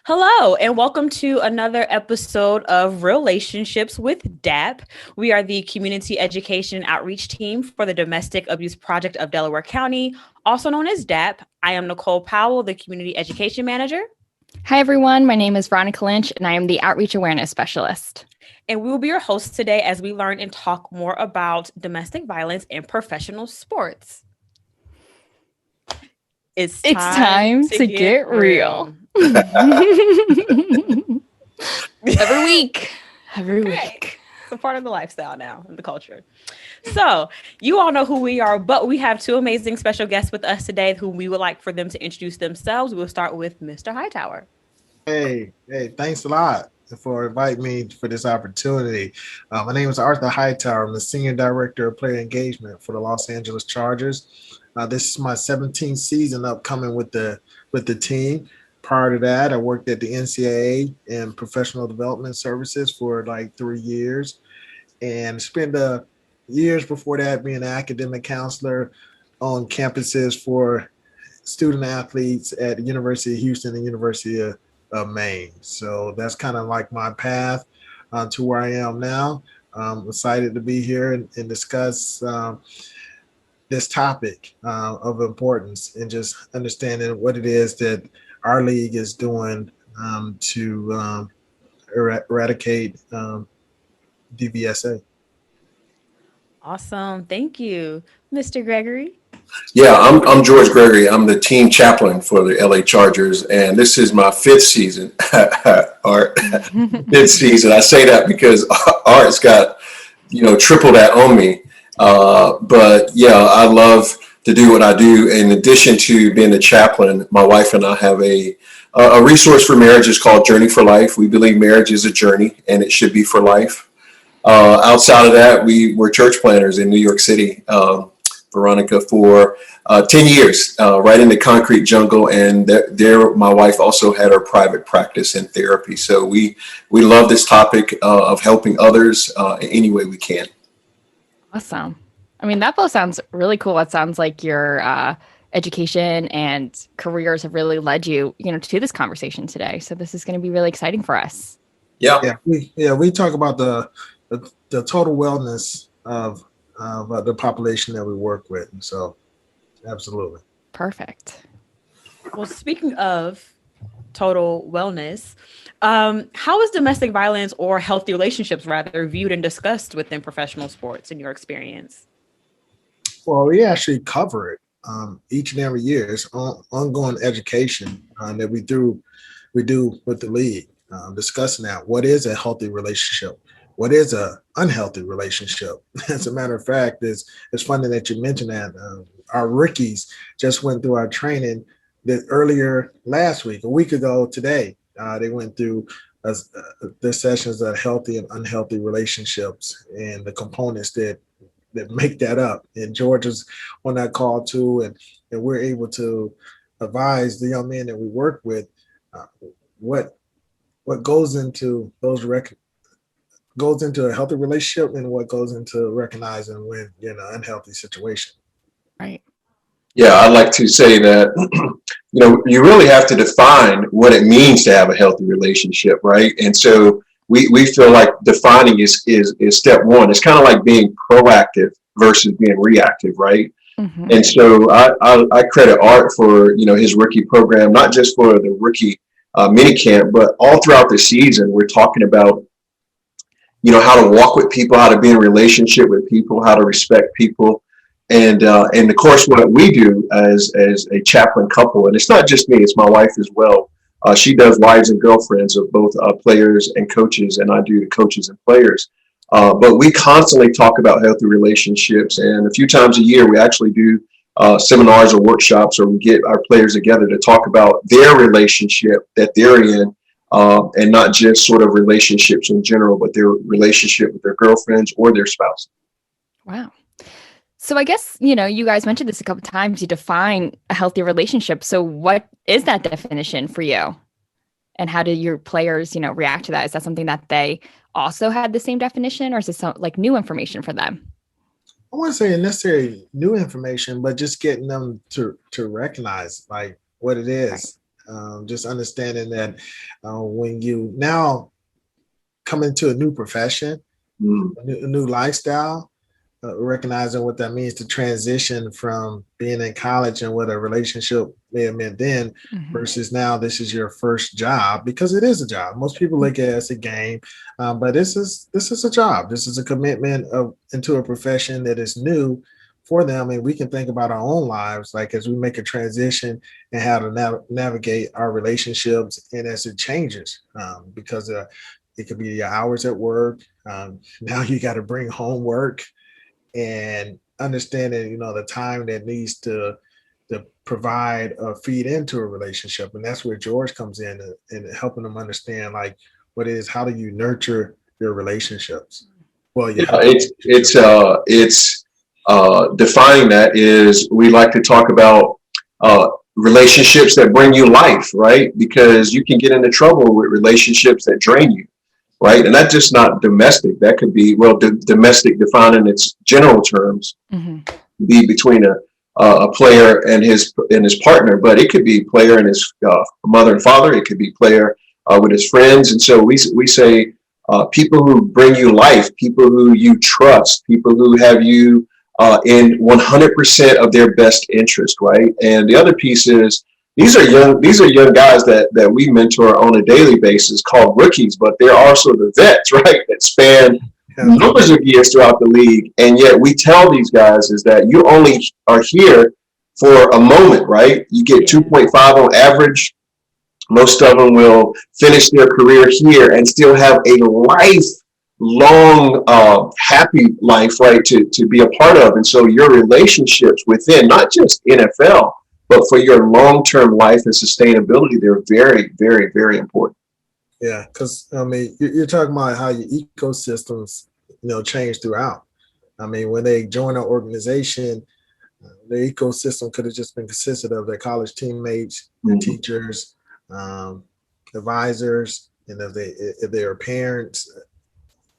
Hello, and welcome to another episode of Relationships with DAP. We are the Community Education and Outreach Team for the Domestic Abuse Project of Delaware County, also known as DAP. I am Nicole Powell, the Community Education Manager. Hi, everyone. My name is Veronica Lynch, and I am the Outreach Awareness Specialist. And we will be your hosts today as we learn and talk more about domestic violence in professional sports. It's time to get real. Every week. It's a part of the lifestyle now and the culture. So you all know who we are, but we have two amazing special guests with us today who we would like for them to introduce themselves. We'll start with Mr. Hightower. Hey, thanks a lot for inviting me for this opportunity. My name is Arthur Hightower. I'm the Senior Director of Player Engagement for the Los Angeles Chargers. This is my 17th season upcoming with the team. Prior to that, I worked at the NCAA in professional development services for like 3 years and spent years before that being an academic counselor on campuses for student athletes at the University of Houston and University of Maine. So that's kind of like my path to where I am now. I'm excited to be here and discuss this topic of importance and just understanding what it is that our league is doing to eradicate DVSA. Awesome. Thank you. Mr. Gregory. Yeah, I'm George Gregory. I'm the team chaplain for the LA Chargers, and this is my fifth season. Art, fifth season. I say that because Art's got, triple that on me. But yeah, I love to do what I do. In addition to being a chaplain, my wife and I have a resource for marriages called Journey for Life. We believe marriage is a journey, and it should be for life. Outside of that, we're church planners in New York City. Veronica, for 10 years, right in the concrete jungle. And there, my wife also had her private practice in therapy. So we love this topic of helping others any way we can. Awesome. I mean, that both sounds really cool. It sounds like your education and careers have really led you, to this conversation today. So this is going to be really exciting for us. Yeah. We talk about the total wellness of the population that we work with. So absolutely. Perfect. Well, speaking of total wellness, how is domestic violence or healthy relationships rather viewed and discussed within professional sports in your experience? Well, we actually cover it each and every year. It's ongoing education that we do with the league, discussing that. What is a healthy relationship? What is an unhealthy relationship? As a matter of fact, it's funny that you mentioned that. Our rookies just went through our training earlier last week, a week ago today. They went through their sessions of healthy and unhealthy relationships and the components that make that up. And George is on that call too, and we're able to advise the young men that we work with what goes into goes into a healthy relationship and what goes into recognizing when you're in an unhealthy situation. Right. Yeah, I'd like to say that, you really have to define what it means to have a healthy relationship, right? And so we feel like defining is step one. It's kind of like being proactive versus being reactive, right? Mm-hmm. And so I credit Art for, his rookie program, not just for the rookie mini camp, but all throughout the season, we're talking about how to walk with people, how to be in relationship with people, how to respect people. And of course, what we do as a chaplain couple, and it's not just me, it's my wife as well. She does wives and girlfriends of both players and coaches, and I do the coaches and players. But we constantly talk about healthy relationships. And a few times a year, we actually do seminars or workshops, or we get our players together to talk about their relationship that they're in. And not just sort of relationships in general, but their relationship with their girlfriends or their spouse. Wow. So I guess, you guys mentioned this a couple of times, you define a healthy relationship. So what is that definition for you? And how do your players, react to that? Is that something that they also had the same definition, or is this like new information for them? I wouldn't say necessarily new information, but just getting them to recognize like what it is. Just understanding that when you now come into a new profession, a new lifestyle, recognizing what that means to transition from being in college and what a relationship may have meant then versus now this is your first job, because it is a job. Most people look at it as a game, but this is a job. This is a commitment into a profession that is new for them. And we can think about our own lives, like as we make a transition and how to navigate our relationships and as it changes, because it could be your hours at work. Now you got to bring homework, and understanding, the time that needs to provide or feed into a relationship. And that's where George comes in and helping them understand, like, what is, how do you nurture your relationships? Well, yeah, it's defining that is, we like to talk about relationships that bring you life, right? Because you can get into trouble with relationships that drain you. Right. And that's just not domestic. That could be, well, domestic defined in its general terms, be between a player and his partner, but it could be player and his mother and father. It could be player with his friends. And so we say people who bring you life, people who you trust, people who have you in 100% of their best interest. Right. And the other piece is, these are young guys that we mentor on a daily basis, called rookies, but they're also the vets, right? That span numbers of years throughout the league. And yet we tell these guys is that you only are here for a moment, right? You get 2.5 on average. Most of them will finish their career here and still have a lifelong happy life, right, to be a part of. And so your relationships within, not just NFL, but for your long-term life and sustainability, they're very, very, very important. Yeah, because I mean, you're talking about how your ecosystems, change throughout. I mean, when they join an organization, the ecosystem could have just been consisted of their college teammates, their teachers, advisors, and if they are parents,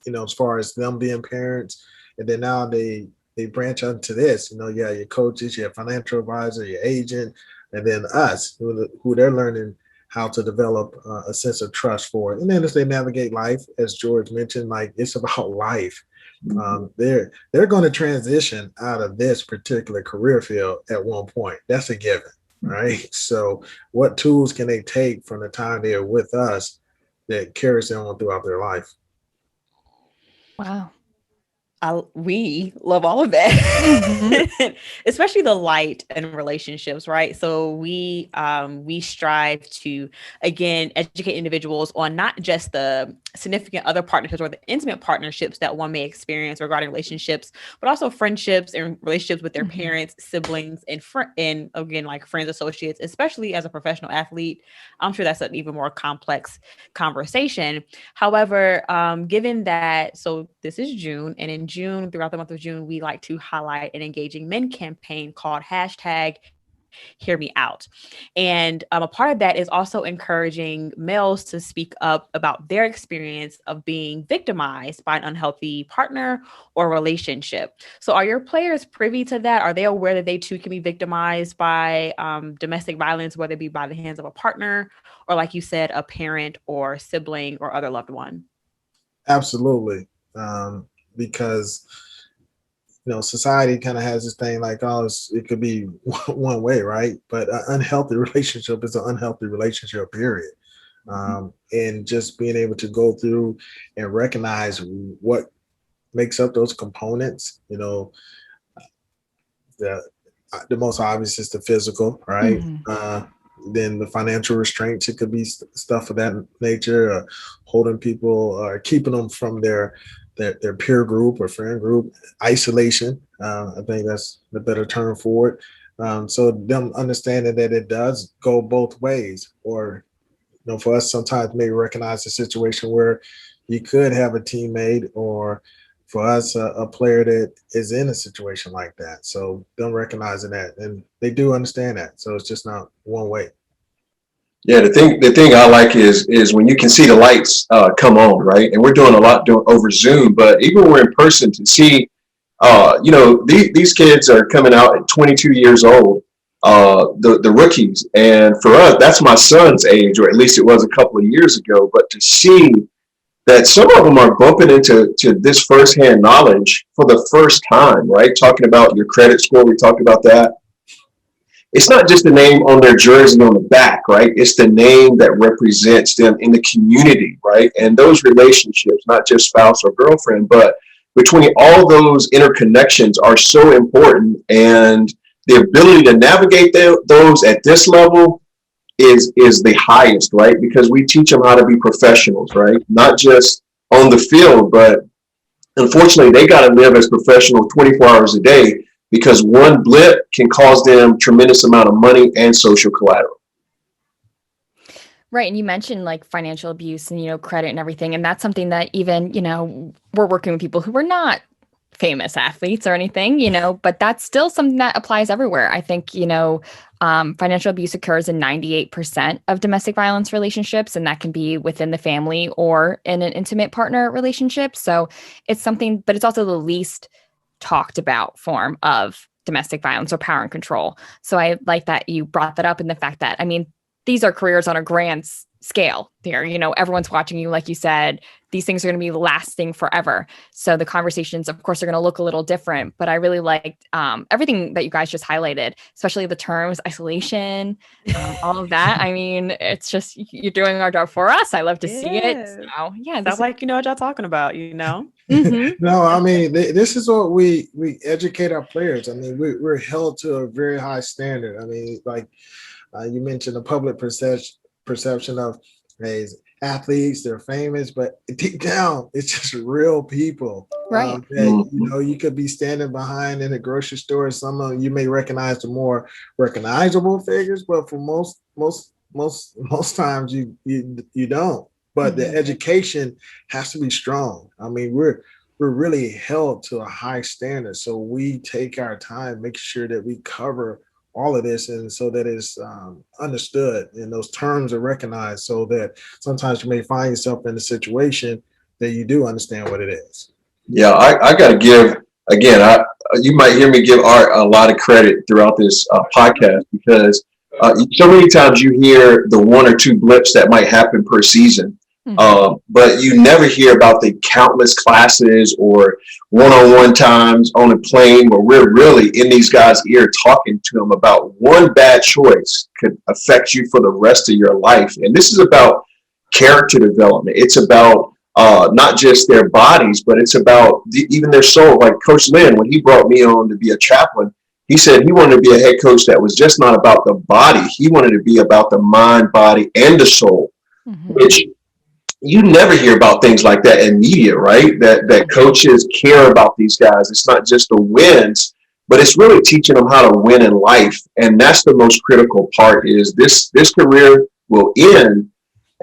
as far as them being parents, and then now they branch out to this, you have your coaches, your financial advisor, your agent, and then us, who they're learning how to develop a sense of trust for. And then as they navigate life, as George mentioned, like, it's about life. They're going to transition out of this particular career field at one point. That's a given, right? So what tools can they take from the time they are with us that carries them on throughout their life? Wow. We love all of that, especially the light and relationships, right? So we strive to, again, educate individuals on not just the significant other partnerships or the intimate partnerships that one may experience regarding relationships, but also friendships and relationships with their parents, siblings, and again, like friends, associates, especially as a professional athlete. I'm sure that's an even more complex conversation. However, given that, so this is June, and in June, throughout the month of June, we like to highlight an engaging men campaign called #HearMeOut. And a part of that is also encouraging males to speak up about their experience of being victimized by an unhealthy partner or relationship. So are your players privy to that? Are they aware that they too can be victimized by domestic violence, whether it be by the hands of a partner or, like you said, a parent or sibling or other loved one? Absolutely. Because society kind of has this thing like, oh, it could be one way, right? But an unhealthy relationship is an unhealthy relationship, period. And just being able to go through and recognize what makes up those components, the most obvious is the physical, right? Then the financial restraints, it could be stuff of that nature, holding people or keeping them from their peer group or friend group, isolation. I think that's the better term for it. So them understanding that it does go both ways, or for us, sometimes maybe recognize a situation where you could have a teammate, or for us, a player that is in a situation like that. So them recognizing that, and they do understand that. So it's just not one way. Yeah, the thing I like is when you can see the lights come on, right? And we're doing a lot over Zoom, but even when we're in person, to see, these kids are coming out at 22 years old. the rookies. And for us, that's my son's age, or at least it was a couple of years ago. But to see that some of them are bumping into this firsthand knowledge for the first time, right? Talking about your credit score, we talked about that. It's not just the name on their jersey on the back, right? It's the name that represents them in the community, right? And those relationships, not just spouse or girlfriend, but between all those interconnections are so important. And the ability to navigate those at this level is the highest, right? Because we teach them how to be professionals, right? Not just on the field, but unfortunately, they got to live as professionals 24 hours a day, because one blip can cause them tremendous amount of money and social collateral. Right. And you mentioned like financial abuse and, credit and everything. And that's something that even, we're working with people who are not famous athletes or anything, but that's still something that applies everywhere. I think, financial abuse occurs in 98% of domestic violence relationships, and that can be within the family or in an intimate partner relationship. So it's something, but it's also the least talked about form of domestic violence or power and control. So I like that you brought that up, and the fact that, these are careers on a grand scale here. Everyone's watching you, like you said, these things are going to be lasting forever. So the conversations, of course, are going to look a little different, but I really liked everything that you guys just highlighted, especially the terms isolation, all of that. It's just, you're doing our job for us. I love to see it. So yeah. Sounds like you know what y'all talking about, Mm-hmm. No, this is what we educate our players. We're held to a very high standard. Like you mentioned the public perception of athletes, they're famous, but deep down, it's just real people. Right. You could be standing behind in a grocery store. Some of you may recognize the more recognizable figures, but for most times you don't. But the education has to be strong. We're really held to a high standard. So we take our time, make sure that we cover all of this, and so that it's understood and those terms are recognized, so that sometimes you may find yourself in a situation that you do understand what it is. Yeah, I got to give, again, you might hear me give Art a lot of credit throughout this podcast, because so many times you hear the one or two blips that might happen per season. But you never hear about the countless classes or one-on-one times on a plane where we're really in these guys' ear talking to them about one bad choice could affect you for the rest of your life. And this is about character development. It's about not just their bodies, but it's about even their soul. Like Coach Lynn, when he brought me on to be a chaplain, he said he wanted to be a head coach that was just not about the body. He wanted to be about the mind, body, and the soul, which you never hear about things like that in media, right? That coaches care about these guys. It's not just the wins, but it's really teaching them how to win in life. And that's the most critical part, is this career will end.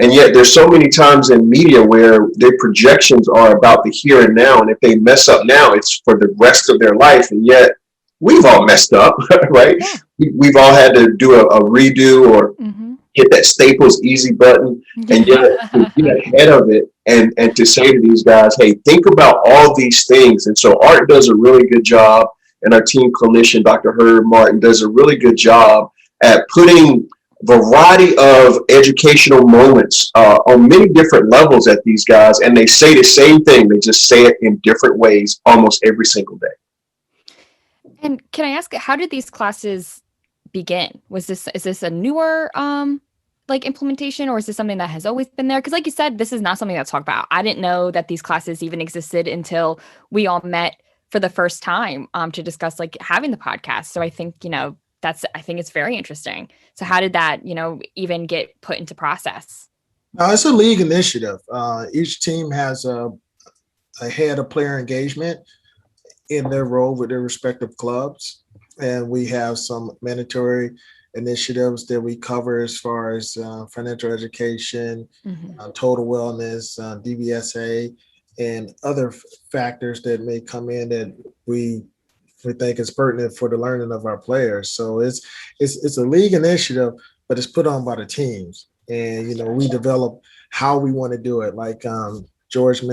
And yet there's so many times in media where their projections are about the here and now. And if they mess up now, it's for the rest of their life. And yet we've all messed up, right? Yeah. We've all had to do a redo or hit that Staples easy button, and yet to get ahead of it and to say to these guys, hey, think about all these things. And so Art does a really good job, and our team clinician, Dr. Herb Martin, does a really good job at putting variety of educational moments on many different levels at these guys, and they say the same thing. They just say it in different ways almost every single day. And can I ask, how did these classes begin? Is this a newer implementation, or is this something that has always been there? Because like you said, this is not something that's talked about. I didn't know that these classes even existed until we all met for the first time to discuss having the podcast. So I think I think it's very interesting. So how did that even get put into process? It's a league initiative. Each team has a head of player engagement in their role with their respective clubs. And we have some mandatory initiatives that we cover as far as financial education, total wellness, DBSA, and other factors that may come in that we think is pertinent for the learning of our players. So it's a league initiative, but it's put on by the teams. And, we develop how we want to do it. George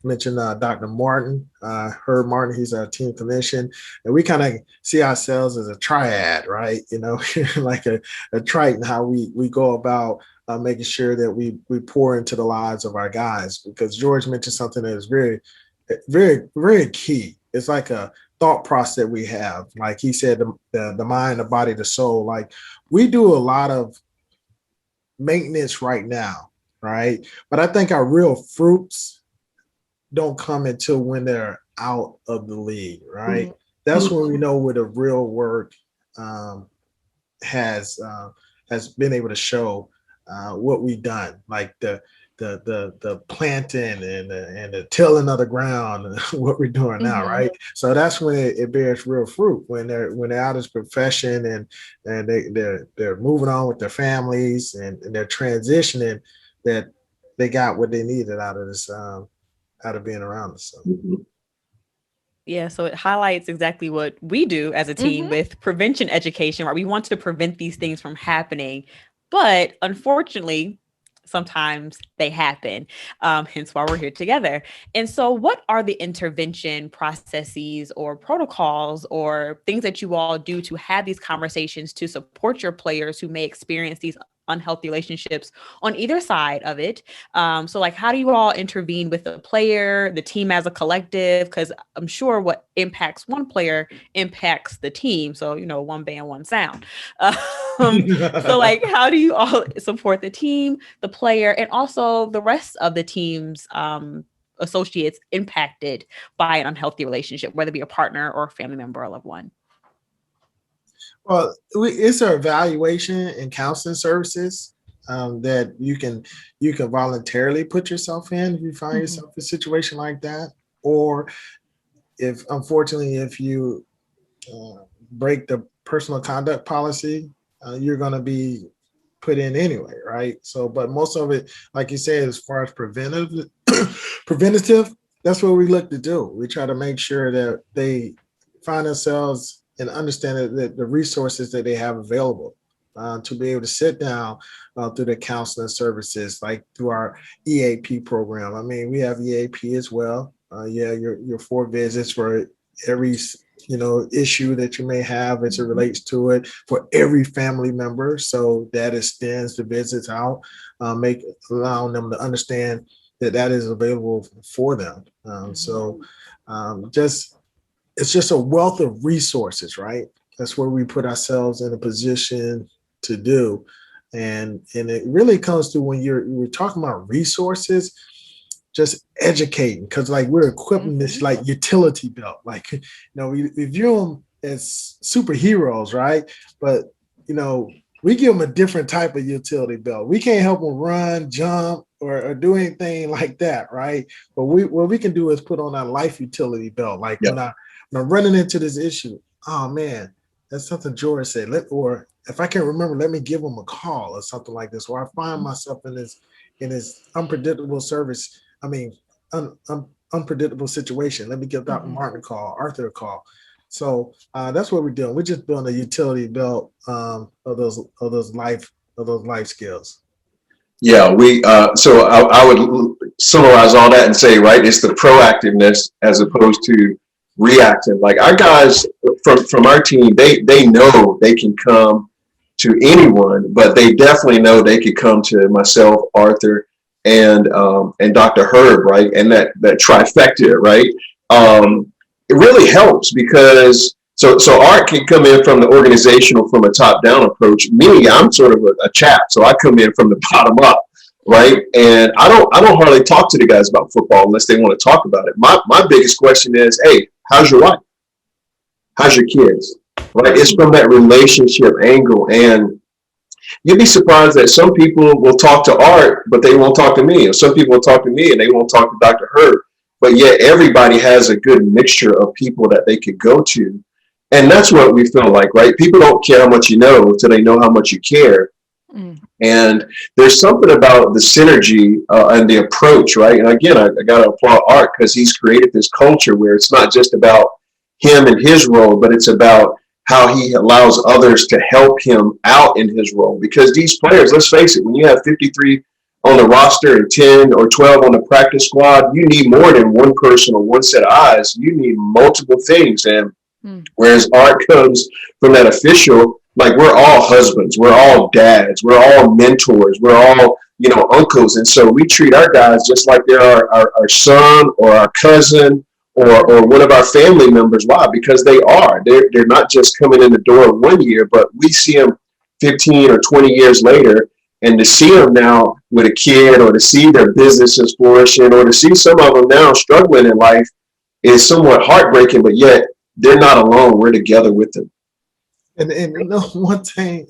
mentioned Dr. Martin, Herb Martin. He's our team clinician, and we kind of see ourselves as a triad, right? Like a triton, how we go about making sure that we pour into the lives of our guys. Because George mentioned something that is very, very, very key. It's like a thought process that we have. Like he said, the mind, the body, the soul. Like we do a lot of maintenance right now, right? But I think our real fruits don't come until when they're out of the league, right? That's when we know where the real work has been able to show what we've done, like the planting and the tilling of the ground, what we're doing now, right? So that's when it bears real fruit, when they're out of this profession and they're moving on with their families and they're transitioning, that they got what they needed out of this out of being around us. So. Yeah, so it highlights exactly what we do as a team with prevention education, right? We want to prevent these things from happening, but unfortunately, sometimes they happen, hence why we're here together. And so what are the intervention processes or protocols or things that you all do to have these conversations to support your players who may experience these unhealthy relationships on either side of it? So like, how do you all intervene with the player, the team as a collective? Because I'm sure what impacts one player impacts the team. So, one band, one sound. So like, how do you all support the team, the player, and also the rest of the team's associates impacted by an unhealthy relationship, whether it be a partner or a family member or a loved one? Well, it's our evaluation and counseling services that you can voluntarily put yourself in if you find yourself in a situation like that, or if you break the personal conduct policy, you're going to be put in anyway, right? So, but most of it, like you said, as far as preventative, that's what we look to do. We try to make sure that they find themselves and understand that the resources that they have available to be able to sit down through the counseling services, like through our EAP program. I mean, we have EAP as well. Your 4 visits for every issue that you may have as it relates to it for every family member. So that extends the visits out, allowing them to understand that is available for them. It's just a wealth of resources, right? That's where we put ourselves in a position to do. And it really comes to when we're talking about resources, just educating, because like we're equipping this like utility belt. Like, we view them as superheroes, right? But, we give them a different type of utility belt. We can't help them run, jump, or do anything like that, right? But what we can do is put on our life utility belt. Like when I'm running into this issue, oh man, that's something George said. Or if I can't remember, let me give him a call or something like this. Or I find myself in this unpredictable service. I mean, unpredictable situation. Let me give Dr. Martin a call, Arthur a call. So that's what we're doing. We're just building a utility belt of those life skills. Yeah, so I would summarize all that and say, right, it's the proactiveness as opposed to reactive. Like our guys from our team, they know they can come to anyone, but they definitely know they could come to myself, Arthur, and Dr. Herb, right? And that trifecta, right? It really helps because so Art can come in from the organizational, from a top-down approach. Me, I'm sort of a chap, so I come in from the bottom up, right? And I don't hardly talk to the guys about football unless they want to talk about it. My biggest question is, hey, how's your wife? How's your kids? Right? It's from that relationship angle, and you'd be surprised that some people will talk to Art, but they won't talk to me. Or some people will talk to me and they won't talk to Dr. Herb. But yet everybody has a good mixture of people that they could go to. And that's what we feel like, right? People don't care how much you know until they know how much you care. And there's something about the synergy and the approach, right? And again, I got to applaud Art because he's created this culture where it's not just about him and his role, but it's about how he allows others to help him out in his role. Because these players, let's face it, when you have 53 on the roster and 10 or 12 on the practice squad, you need more than one person or one set of eyes. You need multiple things. And whereas art comes from that official, like we're all husbands, we're all dads, we're all mentors, we're all, uncles. And so we treat our guys just like they're our son or our cousin or one of our family members. Why? Because they are. They're not just coming in the door 1 year, but we see them 15 or 20 years later. And to see them now with a kid, or to see their businesses flourishing, or to see some of them now struggling in life is somewhat heartbreaking, but yet they're not alone. We're together with them. And one thing,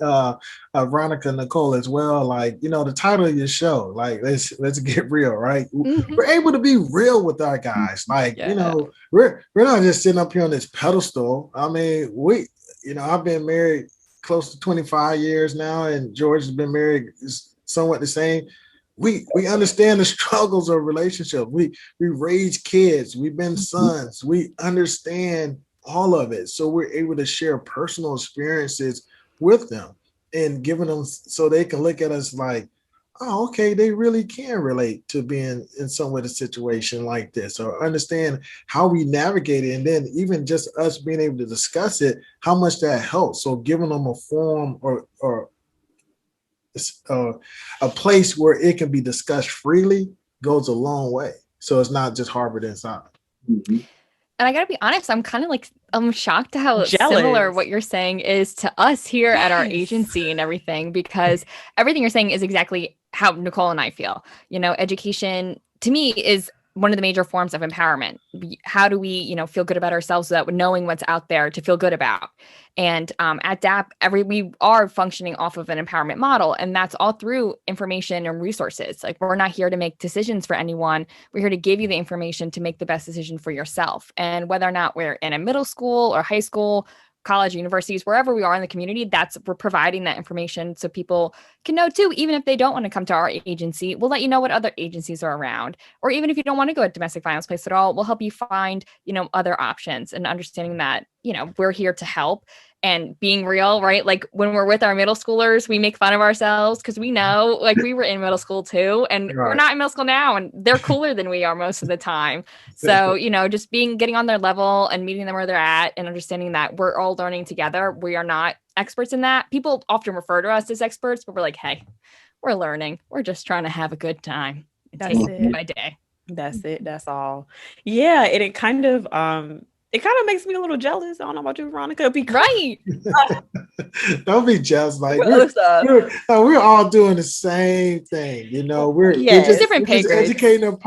Veronica, Nicole, as well, like, the title of your show, like, let's get real, right? We're able to be real with our guys. Like, we're not just sitting up here on this pedestal. I mean, I've been married close to 25 years now, and George has been married somewhat the same. We understand the struggles of relationship. We raise kids. We've been sons. We understand all of it. So we're able to share personal experiences with them and giving them so they can look at us like, oh, okay, they really can relate to being in some way a situation like this, or understand how we navigate it. And then even just us being able to discuss it, how much that helps. So giving them a forum or a place where it can be discussed freely goes a long way. So it's not just harbored inside. And I gotta be honest, I'm shocked to how similar what you're saying is to us here at our agency and everything, because everything you're saying is exactly how Nicole and I feel. Education to me is one of the major forms of empowerment. How do we, feel good about ourselves, so that knowing what's out there to feel good about? And at DAP, we are functioning off of an empowerment model, and that's all through information and resources. Like, we're not here to make decisions for anyone. We're here to give you the information to make the best decision for yourself. And whether or not we're in a middle school or high school, college, universities, wherever we are in the community, we're providing that information so people can know too. Even if they don't want to come to our agency, we'll let you know what other agencies are around. Or even if you don't want to go to domestic violence place at all, we'll help you find, other options, and understanding that, we're here to help and being real, right? Like, when we're with our middle schoolers, we make fun of ourselves because we know, like, we were in middle school too, and we're not in middle school now, and they're cooler than we are most of the time. So, just getting on their level and meeting them where they're at, and understanding that we're all learning together. We are not experts in that. People often refer to us as experts, but we're like, hey, we're learning. We're just trying to have a good time. That's it. Day by day. That's it. That's all. Yeah. And it kind of makes me a little jealous. I don't know about you, Veronica. Right. Don't be jealous. Like, we're all doing the same thing. We're just different pay grades. Educating them.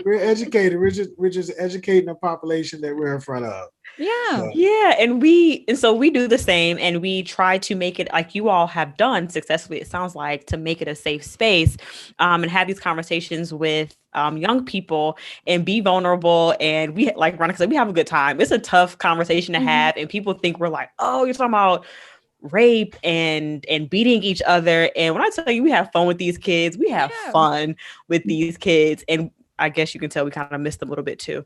We're educated. We're just educating the population that we're in front of. Yeah. Yeah. And so we do the same, and we try to make it, like you all have done successfully, it sounds like, to make it a safe space, and have these conversations with young people and be vulnerable. And we, like Veronica said, we have a good time. It's a tough conversation to have. And people think we're like, oh, you're talking about rape and beating each other. And when I tell you we have fun with these kids, we have fun with these kids. And I guess you can tell we kind of missed them a little bit too,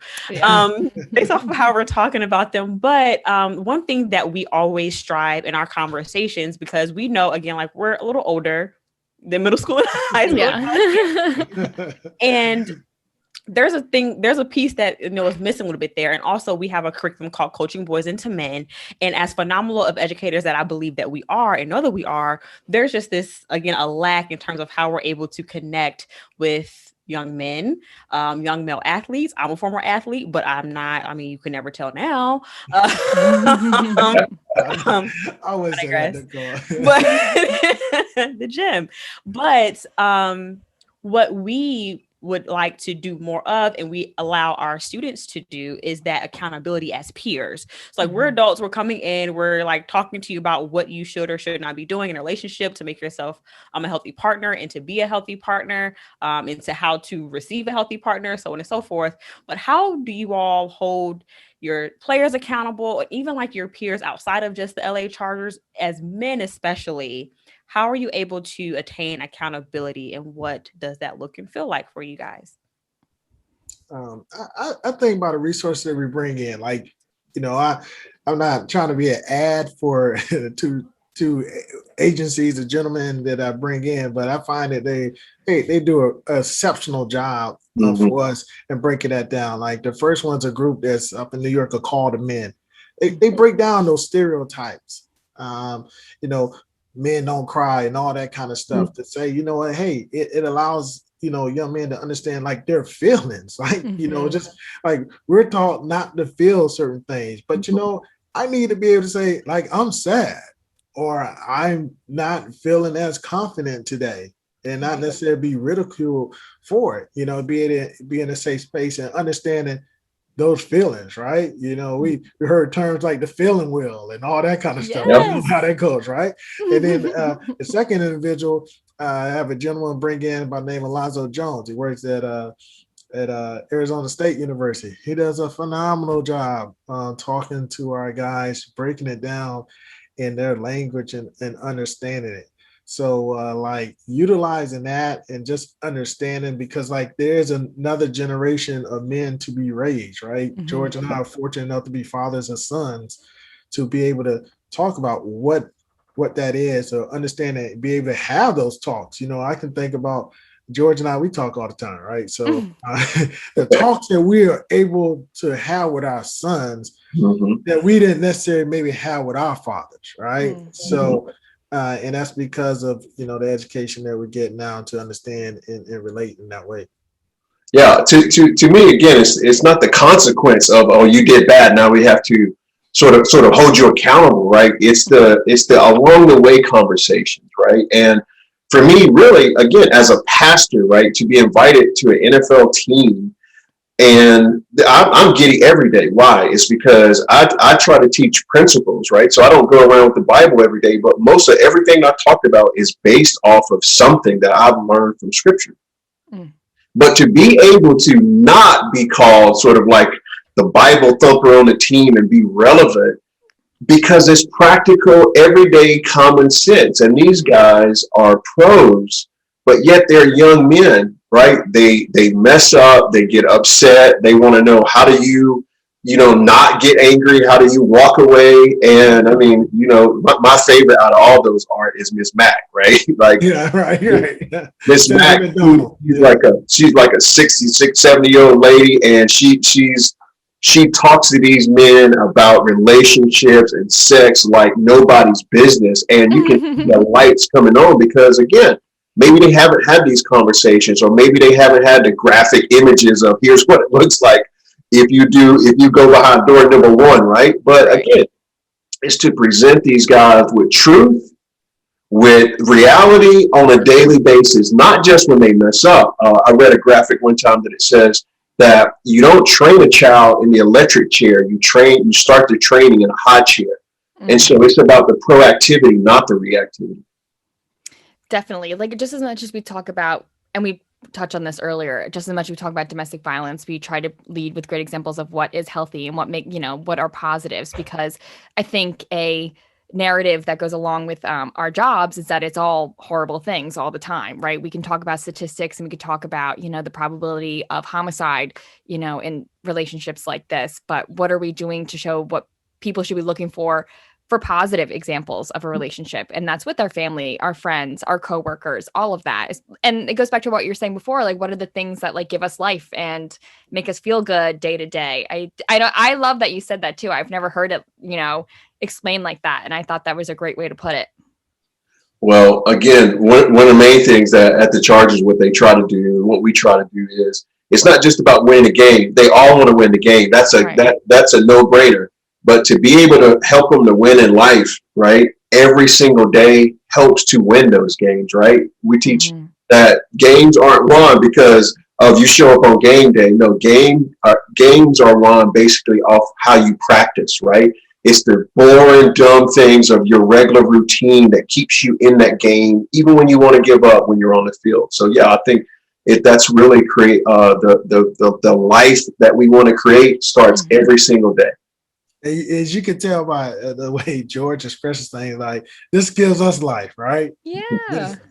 based off of how we're talking about them. But one thing that we always strive in our conversations, because we know, again, like, we're a little older than middle school and high school. Yeah. And there's a piece that is missing a little bit there. And also, we have a curriculum called Coaching Boys into Men. And as phenomenal of educators that I believe that we are and know that we are, there's just this, again, a lack in terms of how we're able to connect with young men, young male athletes. I'm a former athlete, but I'm not. I mean, you can never tell now. I was the gym. But what we would like to do more of, and we allow our students to do, is that accountability as peers. So, like, we're adults, we're coming in, we're like talking to you about what you should or should not be doing in a relationship to make yourself a healthy partner, and to be a healthy partner, and to how to receive a healthy partner, so on and so forth. But how do you all hold your players accountable, and even like your peers outside of just the LA Chargers, as men especially? How are you able to attain accountability, and what does that look and feel like for you guys? I think about the resources that we bring in. Like, I'm not trying to be an ad for to agencies, the gentlemen that I bring in, but I find that they do a exceptional job for us and breaking that down. Like the first one's a group that's up in New York, a Call to Men. They break down those stereotypes. You know, men don't cry and all that kind of stuff to say, you know what, hey, it allows, you know, young men to understand like their feelings. Like, you know, just like we're taught not to feel certain things, but you know, I need to be able to say, like, I'm sad or I'm not feeling as confident today, and not necessarily be ridiculed for it, you know, be in a safe space and understanding those feelings, right? You know, we heard terms like the feeling wheel and all that kind of stuff. Yes. You know how that goes, right? And then the second individual, I have a gentleman bring in by the name of Alonzo Jones. He works at Arizona State University. He does a phenomenal job talking to our guys, breaking it down in their language and understanding it. So like utilizing that and just understanding, because like there's another generation of men to be raised, right? George and I are fortunate enough to be fathers and sons to be able to talk about what that is, or understand it, be able to have those talks. You know, I can think about George and I, we talk all the time, right? So the talks that we are able to have with our sons that we didn't necessarily maybe have with our fathers, right? So, and that's because of, you know, the education that we're getting now to understand and relate in that way. Yeah, to me, again, it's not the consequence of, oh, you did bad, now we have to sort of hold you accountable, right? It's the along the way conversations, right? And for me, really, again, as a pastor, right, to be invited to an NFL team, and I'm giddy every day. Why? It's because I try to teach principles, right? So I don't go around with the Bible every day, but most of everything I talk about is based off of something that I've learned from Scripture. But to be able to not be called sort of like the Bible thumper on the team and be relevant, because it's practical, everyday common sense. And these guys are pros, but yet they're young men, right? They mess up, they get upset, they want to know, how do you not get angry? How do you walk away? And I mean, you know, my favorite out of all those is Miss Mac, right? Like, yeah, right. Miss Mac, she's like a 66, 70-year-old lady, and she talks to these men about relationships and sex like nobody's business. And you can see the lights coming on, because again, maybe they haven't had these conversations, or maybe they haven't had the graphic images of here's what it looks like if you go behind door number one, right? But again, it's to present these guys with truth, with reality on a daily basis, not just when they mess up. I read a graphic one time that it says that you don't train a child in the electric chair, you start the training in a high chair. And so it's about the proactivity, not the reactivity. Definitely. Like, just as much as we talk about, and we touched on this earlier, just as much as we talk about domestic violence, we try to lead with great examples of what is healthy and what are positives, because I think a narrative that goes along with our jobs is that it's all horrible things all the time, right? We can talk about statistics, and we could talk about, the probability of homicide, in relationships like this, but what are we doing to show what people should be looking for positive examples of a relationship? And that's with our family, our friends, our coworkers, all of that. And it goes back to what you were saying before, like, what are the things that like give us life and make us feel good day to day? I love that you said that too. I've never heard it, explained like that. And I thought that was a great way to put it. Well, again, one of the main things that at the Chargers, what they try to do, what we try to do is, it's not just about winning the game. They all want to win the game. That's a no-brainer. But to be able to help them to win in life, right, every single day helps to win those games, right? We teach that games aren't won because of you show up on game day. No, games are won basically off how you practice, right? It's the boring, dumb things of your regular routine that keeps you in that game, even when you want to give up when you're on the field. So, yeah, I think that's really create the life that we want to create starts every single day. As you can tell by the way George expresses things, like, this gives us life, right? Yeah.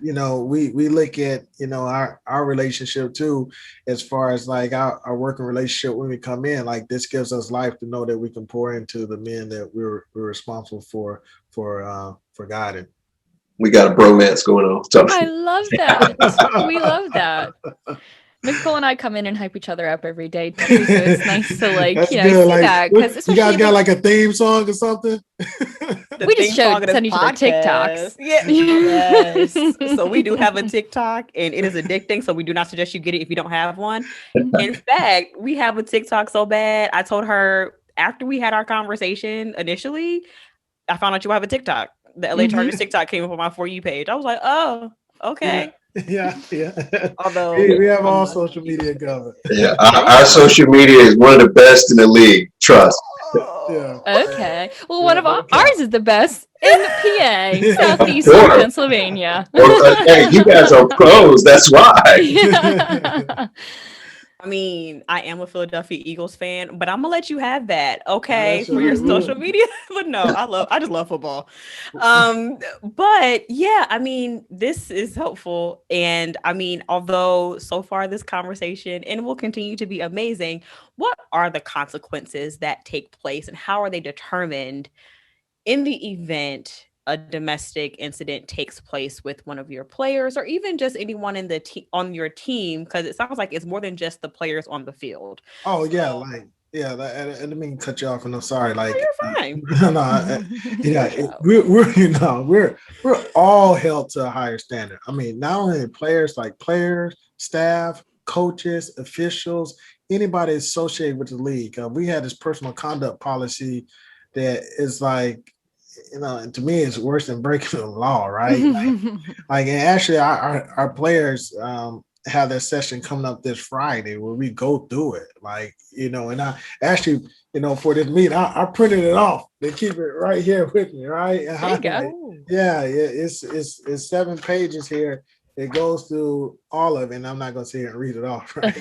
We look at, our relationship too, as far as like our working relationship when we come in, like, this gives us life to know that we can pour into the men that we're responsible for forgotten. We got a bromance going on. So. I love that. We love that. Nicole and I come in and hype each other up every day too, so it's nice to That's see good. Like, that, because you guys got like a theme song or something? We just showed send each other TikToks. Yeah. Yes. So we do have a TikTok, and it is addicting. So we do not suggest you get it if you don't have one. In fact, we have a TikTok so bad. I told her after we had our conversation initially, I found out you have a TikTok. The LA Chargers TikTok came up on my For You page. I was like, oh, okay. Yeah. Although we have all social media covered. Yeah, our social media is one of the best in the league. Trust. Yeah. Okay. Well, one of ours is the best in PA, Southeastern Sure. Pennsylvania. Hey, you guys are pros. That's why. Yeah. I mean, I am a Philadelphia Eagles fan, but I'm gonna let you have that, okay, That's for your right. social media. But no, I just love football. But yeah, I mean, this is helpful, and I mean, although so far this conversation and will continue to be amazing, what are the consequences that take place, and how are they determined in the event a domestic incident takes place with one of your players, or even just anyone in the on your team? Because it sounds like it's more than just the players on the field. Oh yeah, and I didn't mean to cut you off, and I'm sorry. Like, You're fine. we're all held to a higher standard. I mean, not only players, like players, staff, coaches, officials, anybody associated with the league. We had this personal conduct policy that is like, to me, it's worse than breaking the law, right? And actually, our players have their session coming up this Friday where we go through it, and I actually, for this meeting, I printed it off. They keep it right here with me, right? There you go. Yeah, it's 7 pages here. It goes through all of it, and I'm not going to sit here and read it off, right?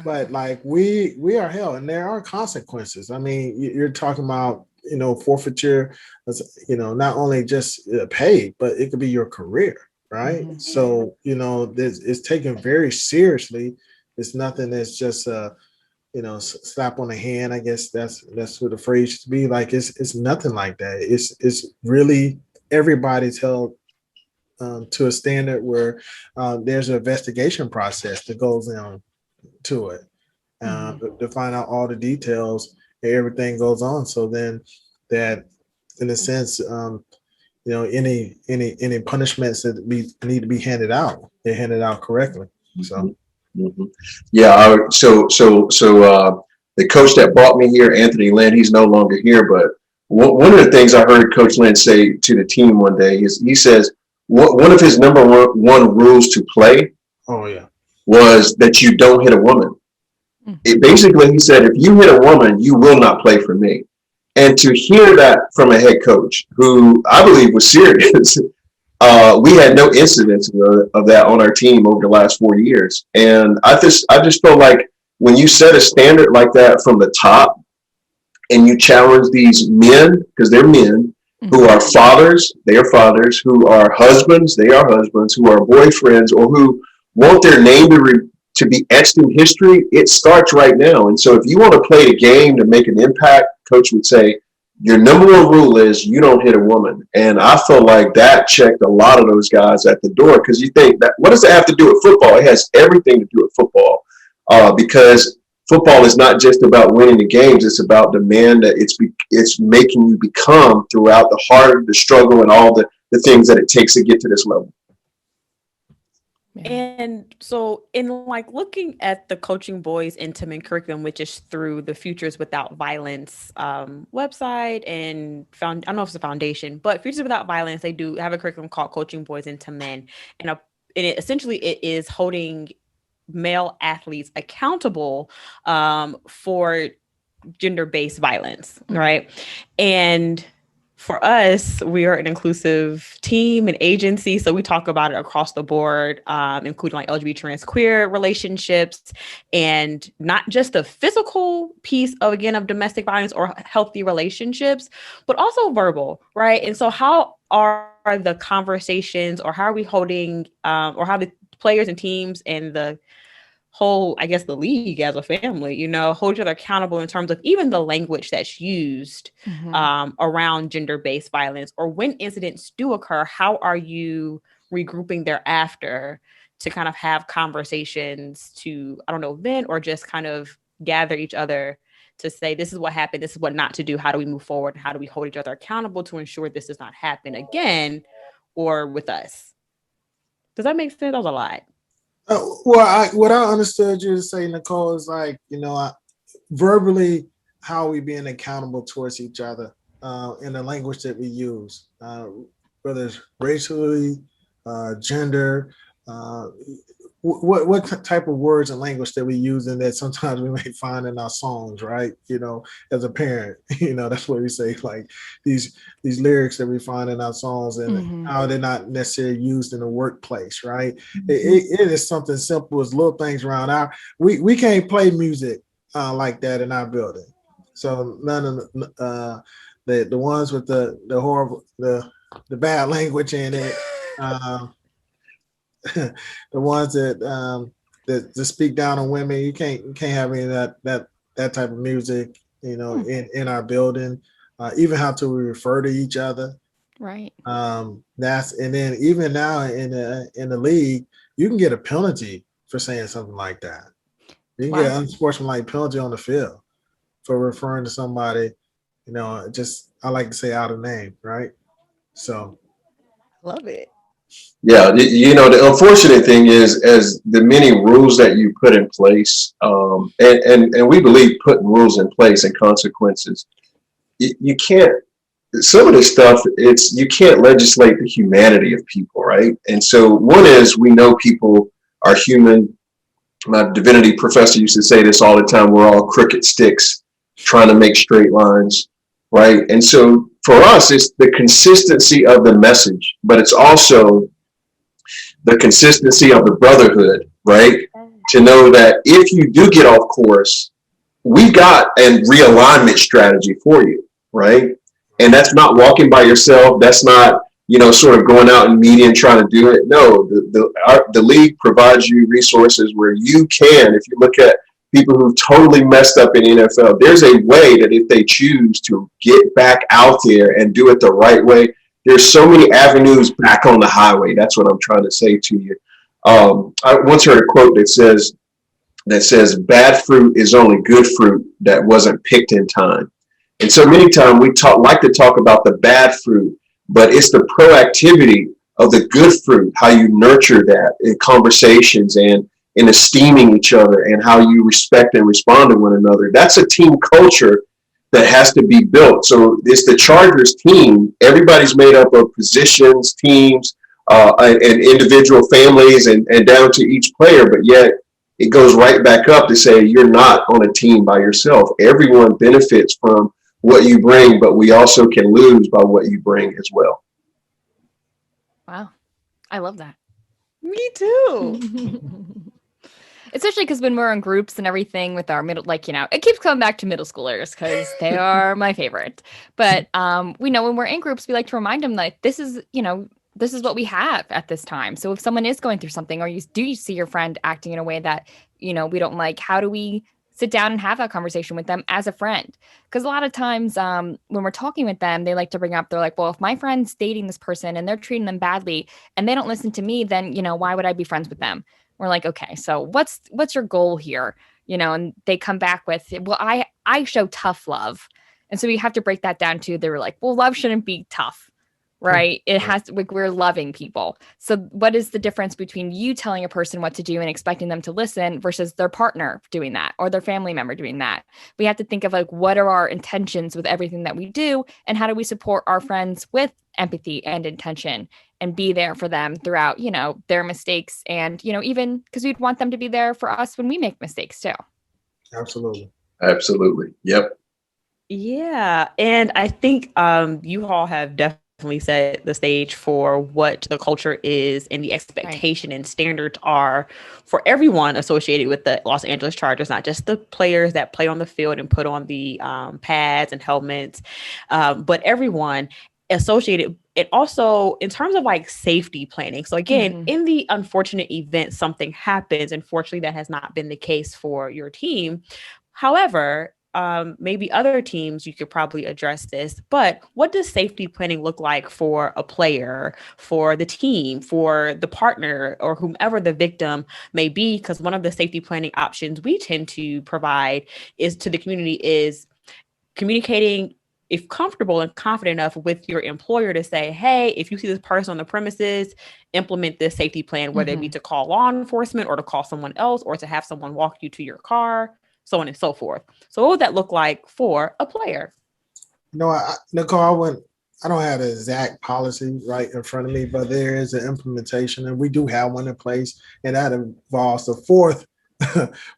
But like we are held, and there are consequences. I mean, you're talking about forfeiture, not only just pay, but it could be your career, right? Mhm. So this is taken very seriously. It's nothing that's just slap on the hand. I guess that's what the phrase should be. Like, it's nothing like that. It's really, everybody's held to a standard where there's an investigation process that goes on to it to find out all the details, and everything goes on. So then that, in a sense, any punishments that need to be handed out, they're handed out correctly. So. Mm-hmm. Yeah. So the coach that brought me here, Anthony Lynn, he's no longer here, but one of the things I heard Coach Lynn say to the team one day is, he says one of his number one rules to play was that you don't hit a woman. Basically, he said, if you hit a woman, you will not play for me. And to hear that from a head coach who I believe was serious, we had no incidents of that on our team over the last 4 years. And I just feel like when you set a standard like that from the top, and you challenge these men, because they're men, who are fathers, they are fathers, who are husbands, they are husbands, who are boyfriends, or who want their name to be etched in history, it starts right now. And so if you want to play the game to make an impact, coach would say, your number one rule is you don't hit a woman. And I feel like that checked a lot of those guys at the door, because you think, that what does it have to do with football? It has everything to do with football, because football is not just about winning the games. It's about the man that it's making you become throughout the heart, the struggle, and all the things that it takes to get to this level. And so, in like looking at the Coaching Boys Intimate curriculum, which is through the Futures Without Violence website, and I don't know if it's a foundation, but Futures Without Violence, they do have a curriculum called Coaching Boys into Men, and it is holding male athletes accountable for gender-based violence, right? And for us, we are an inclusive team and agency, so we talk about it across the board, including like LGBT, trans, queer relationships, and not just the physical piece of domestic violence or healthy relationships, but also verbal, right? And so, how are the conversations, or how are we holding, or how the players and teams and the hold, I guess, the league as a family, hold each other accountable in terms of even the language that's used around gender-based violence, or when incidents do occur, how are you regrouping thereafter to kind of have conversations to, I don't know, vent or just kind of gather each other to say, this is what happened, this is what not to do, how do we move forward, and how do we hold each other accountable to ensure this does not happen again or with us. Does that make sense? That was a lot. What I understood you to say, Nicole, is like, verbally, how are we being accountable towards each other in the language that we use, whether it's racially, gender, what type of words and language that we use, and that sometimes we may find in our songs, right? As a parent, that's what we say, like these lyrics that we find in our songs, and how they're not necessarily used in the workplace, right? It is something simple as little things around we can't play music like that in our building. So none of the ones with the horrible, the bad language in it, the ones that speak down on women, you can't have any of that type of music, in our building. Even how to refer to each other, right? And then even now in the league, you can get a penalty for saying something like that. You can get an unsportsmanlike penalty on the field for referring to somebody, just, I like to say, out of name, right? So love it. Yeah, the unfortunate thing is, as the many rules that you put in place, and we believe putting rules in place and consequences, you can't. Some of this stuff, you can't legislate the humanity of people, right? And so one is, we know people are human. My divinity professor used to say this all the time: we're all crooked sticks trying to make straight lines, right? And so for us, it's the consistency of the message, but it's also the consistency of the brotherhood, right? To know that if you do get off course, we got a realignment strategy for you, right? And that's not walking by yourself. That's not, sort of going out in media and trying to do it. No, the league provides you resources where you can. If you look at people who've totally messed up in the NFL, there's a way that if they choose to get back out there and do it the right way, there's so many avenues back on the highway. That's what I'm trying to say to you. I once heard a quote that says, bad fruit is only good fruit that wasn't picked in time. And so many times we like to talk about the bad fruit, but it's the proactivity of the good fruit, how you nurture that in conversations and in esteeming each other, and how you respect and respond to one another. That's a team culture that has to be built. So it's the Chargers team. Everybody's made up of positions, teams, and individual families, and down to each player. But yet it goes right back up to say, you're not on a team by yourself. Everyone benefits from what you bring, but we also can lose by what you bring as well. Wow. I love that. Me too. Especially because when we're in groups and everything with our middle, it keeps coming back to middle schoolers because they are my favorite. But we know when we're in groups, we like to remind them that this is what we have at this time. So if someone is going through something, or you see your friend acting in a way that, we don't like, how do we sit down and have that conversation with them as a friend? Because a lot of times when we're talking with them, they like to bring up, they're like, well, if my friend's dating this person and they're treating them badly and they don't listen to me, then, why would I be friends with them? We're like, okay, so what's your goal here? And they come back with, well, I show tough love. And so we have to break that down too. They were like, well, love shouldn't be tough, right? It has to, we're loving people. So what is the difference between you telling a person what to do and expecting them to listen versus their partner doing that or their family member doing that? We have to think of what are our intentions with everything that we do, and how do we support our friends with empathy and intention, and be there for them throughout, their mistakes, and, even because we'd want them to be there for us when we make mistakes too. Absolutely. Yep. Yeah. And I think you all have definitely set the stage for what the culture is and the expectation and standards are for everyone associated with the Los Angeles Chargers, not just the players that play on the field and put on the pads and helmets, but everyone associated And also in terms of like safety planning. So again, in the unfortunate event something happens, unfortunately that has not been the case for your team. However, maybe other teams you could probably address this, but what does safety planning look like for a player, for the team, for the partner, or whomever the victim may be? Because one of the safety planning options we tend to provide is to the community is communicating, if comfortable and confident enough, with your employer to say, hey, if you see this person on the premises, implement this safety plan, whether it be to call law enforcement or to call someone else or to have someone walk you to your car, so on and so forth. So what would that look like for a player? Nicole, I don't have the exact policy right in front of me, but there is an implementation, and we do have one in place, and that involves the fourth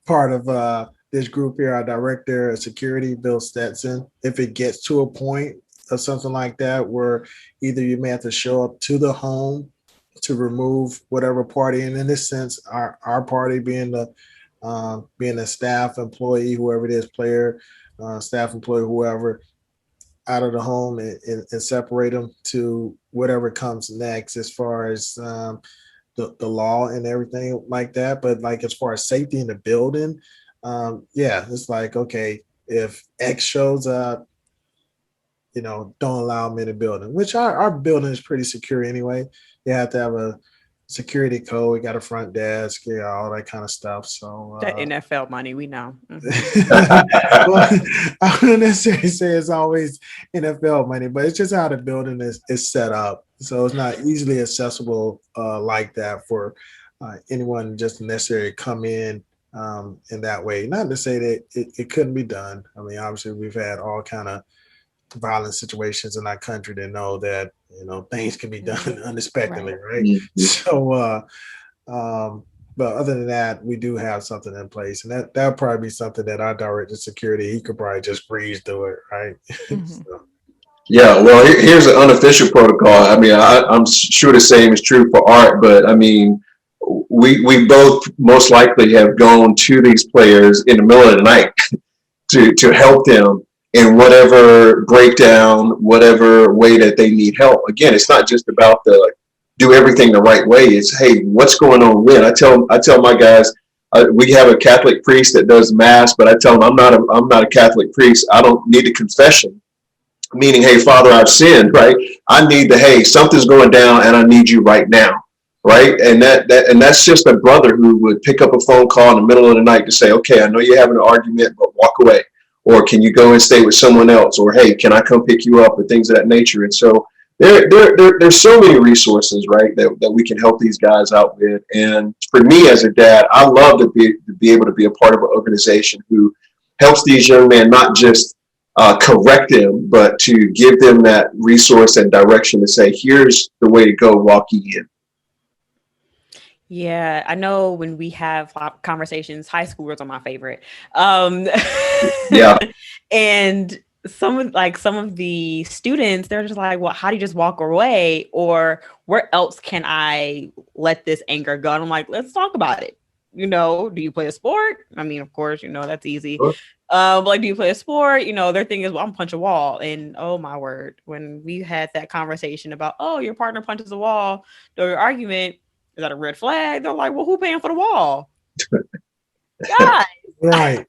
part of this group here, our director of security, Bill Stetson. If it gets to a point of something like that, where either you may have to show up to the home to remove whatever party, and in this sense, our party being a staff employee, whoever it is, player, staff employee, whoever, out of the home and separate them to whatever comes next as far as the law and everything like that. But like as far as safety in the building, it's like, okay, if X shows up, don't allow them in the building, which our building is pretty secure anyway. You have to have a security code. We got a front desk, all that kind of stuff. So that NFL money, we know. Well, I wouldn't necessarily say it's always NFL money, but it's just how the building is set up. So it's not easily accessible like that for anyone just necessarily come in that way. Not to say that it couldn't be done. I mean, obviously we've had all kind of violent situations in our country to know that things can be done unexpectedly, right? So but other than that, we do have something in place, and that'll probably be something that our director of security, he could probably just breeze through it, right? So. Yeah, well, here's an unofficial protocol. I mean, I'm sure the same is true for Art, but I mean, we both most likely have gone to these players in the middle of the night to help them in whatever breakdown, whatever way that they need help. Again, it's not just about the do everything the right way. It's, hey, what's going on when? I tell my guys, we have a Catholic priest that does mass, but I tell them I'm not a Catholic priest. I don't need a confession, meaning, hey, Father, I've sinned, right? I need hey, something's going down and I need you right now, right? And that's just a brother who would pick up a phone call in the middle of the night to say, okay, I know you're having an argument, but walk away. Or can you go and stay with someone else? Or, hey, can I come pick you up? Or things of that nature. And so there's so many resources, right, that we can help these guys out with. And for me as a dad, I love to be able to be a part of an organization who helps these young men not just correct them, but to give them that resource and direction to say, here's the way to go, walk ye in. Yeah, I know when we have conversations, high schoolers are my favorite. Yeah. And some of the students, they're just like, well, how do you just walk away? Or where else can I let this anger go? And I'm like, let's talk about it. Do you play a sport? I mean, of course, that's easy. Sure. Do you play a sport? Their thing is, well, I'm punch a wall. And oh my word, when we had that conversation about, oh, your partner punches a wall during your argument, is that a red flag? They're like, well, who paying for the wall? God. Right,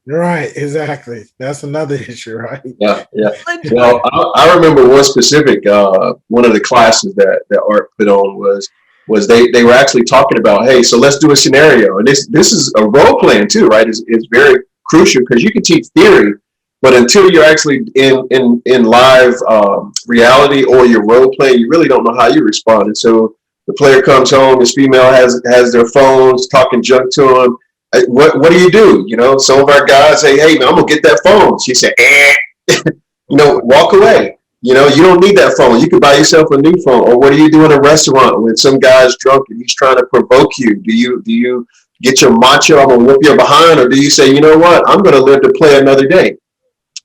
exactly. That's another issue, right? Yeah. Well, I remember one specific one of the classes that Art put on was they were actually talking about, hey, so let's do a scenario, and this is a role playing too, right? It's very crucial because you can teach theory, but until you're actually in live reality or you're role playing, you really don't know how you respond. And so the player comes home, his female has their phones, talking junk to him. What do you do? Some of our guys say, hey, man, I'm going to get that phone. She said, walk away. You don't need that phone. You can buy yourself a new phone. Or what do you do in a restaurant when some guy's drunk and he's trying to provoke you? Do you get your macho, I'm going to whoop your behind? Or do you say, you know what, I'm going to live to play another day?